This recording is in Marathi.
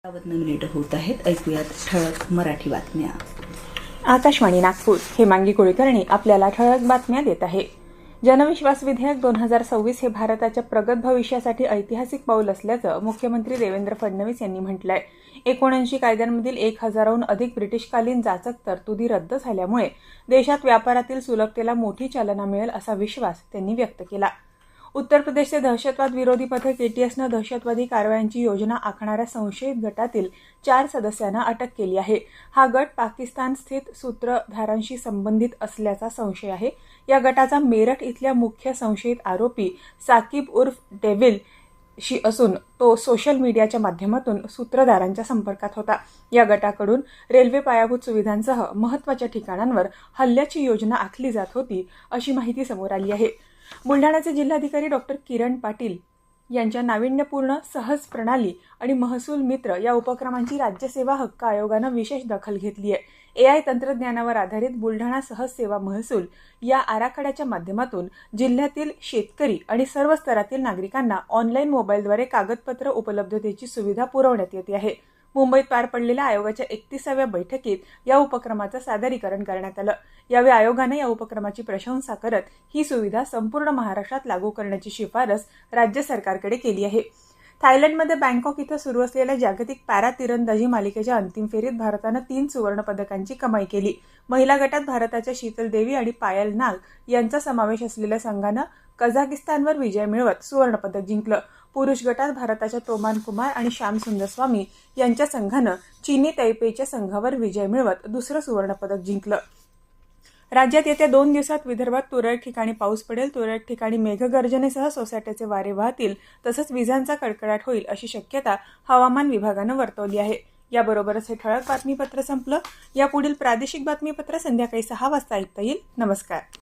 मिनिटं होत आहेत. ऐकूयात ठळक मराठी बातम्या. आकाशवाणी नागपूर. हेमांगी कुलकर्णी आपल्याला ठळक बातम्या देत आहे. जनविश्वास विधेयक 2026 हे भारताच्या प्रगत भविष्यासाठी ऐतिहासिक पाऊल असल्याचं मुख्यमंत्री देवेंद्र फडणवीस यांनी म्हटलंय. 79 कायद्यांमधील 1000हून अधिक ब्रिटिशकालीन जाचक तरतुदी रद्द झाल्यामुळे देशात व्यापारातील सुलभतेला मोठी चालना मिळेल असा विश्वास त्यांनी व्यक्त केला. उत्तर प्रदेशचे दहशतवाद विरोधी पथक एटीएसनं दहशतवादी कारवायांची योजना आखणाऱ्या संशयित गटातील 4 सदस्यांना अटक केली आहे. हा गट पाकिस्तान स्थित सूत्रधारांशी संबंधित असल्याचा संशय आहे. या गटाचा मेरठ इथल्या मुख्य संशयित आरोपी साकीब उर्फ डेव्हिल शी असून तो सोशल मीडियाच्या माध्यमातून सूत्रधारांच्या संपर्कात होता. या गटाकडून रेल्वे पायाभूत सुविधांसह महत्त्वाच्या ठिकाणांवर हल्ल्याची योजना आखली जात होती अशी माहिती समोर आली आहे. बुलढाण्याचे जिल्हाधिकारी डॉ. किरण पाटील यांच्या नाविन्यपूर्ण सहज प्रणाली आणि महसूल मित्र या उपक्रमांची राज्य सेवा हक्क आयोगानं विशेष दखल घेतली आहे. AI तंत्रज्ञानावर आधारित बुलढाणा सहज सेवा महसूल या आराखड्याच्या माध्यमातून जिल्ह्यातील शेतकरी आणि सर्व स्तरातील नागरिकांना ऑनलाईन मोबाईलद्वारे कागदपत्र उपलब्धतेची सुविधा पुरवण्यात येते आहे. मुंबईत पार पडलेल्या आयोगाच्या 31व्या बैठकीत या उपक्रमाचं सादरीकरण करण्यात आलं. यावेळी आयोगाने या उपक्रमाची प्रशंसा करत ही सुविधा संपूर्ण महाराष्ट्रात लागू करण्याची शिफारस राज्य सरकारकडे केली आहे. थायलंडमध्ये बँकॉक इथं सुरू असलेल्या जागतिक पॅरा तिरंदाजी मालिकेच्या अंतिम फेरीत भारतानं 3 सुवर्ण पदकांची कमाई केली. महिला गटात भारताच्या शीतल देवी आणि पायल नाग यांचा समावेश असलेल्या संघानं कझाकिस्तानवर विजय मिळवत सुवर्ण पदक जिंकलं. पुरुष गटात भारताच्या तोमान कुमार आणि श्याम सुंदर स्वामी यांच्या संघानं चीनी तैपेईच्या संघावर विजय मिळवत दुसरं सुवर्ण पदक जिंकलं. राज्यात येत्या 2 दिवसात विदर्भात तुरळक ठिकाणी पाऊस पडेल. तुरळक ठिकाणी मेघगर्जनेसह सोसाट्याचे वारे वाहतील तसंच विजांचा कडकडाट होईल अशी शक्यता हवामान विभागानं वर्तवली आहे. याबरोबरच हे ठळक बातमीपत्र संपलं. यापुढील प्रादेशिक बातमीपत्र संध्याकाळी 6 वाजता ऐकता येईल. नमस्कार.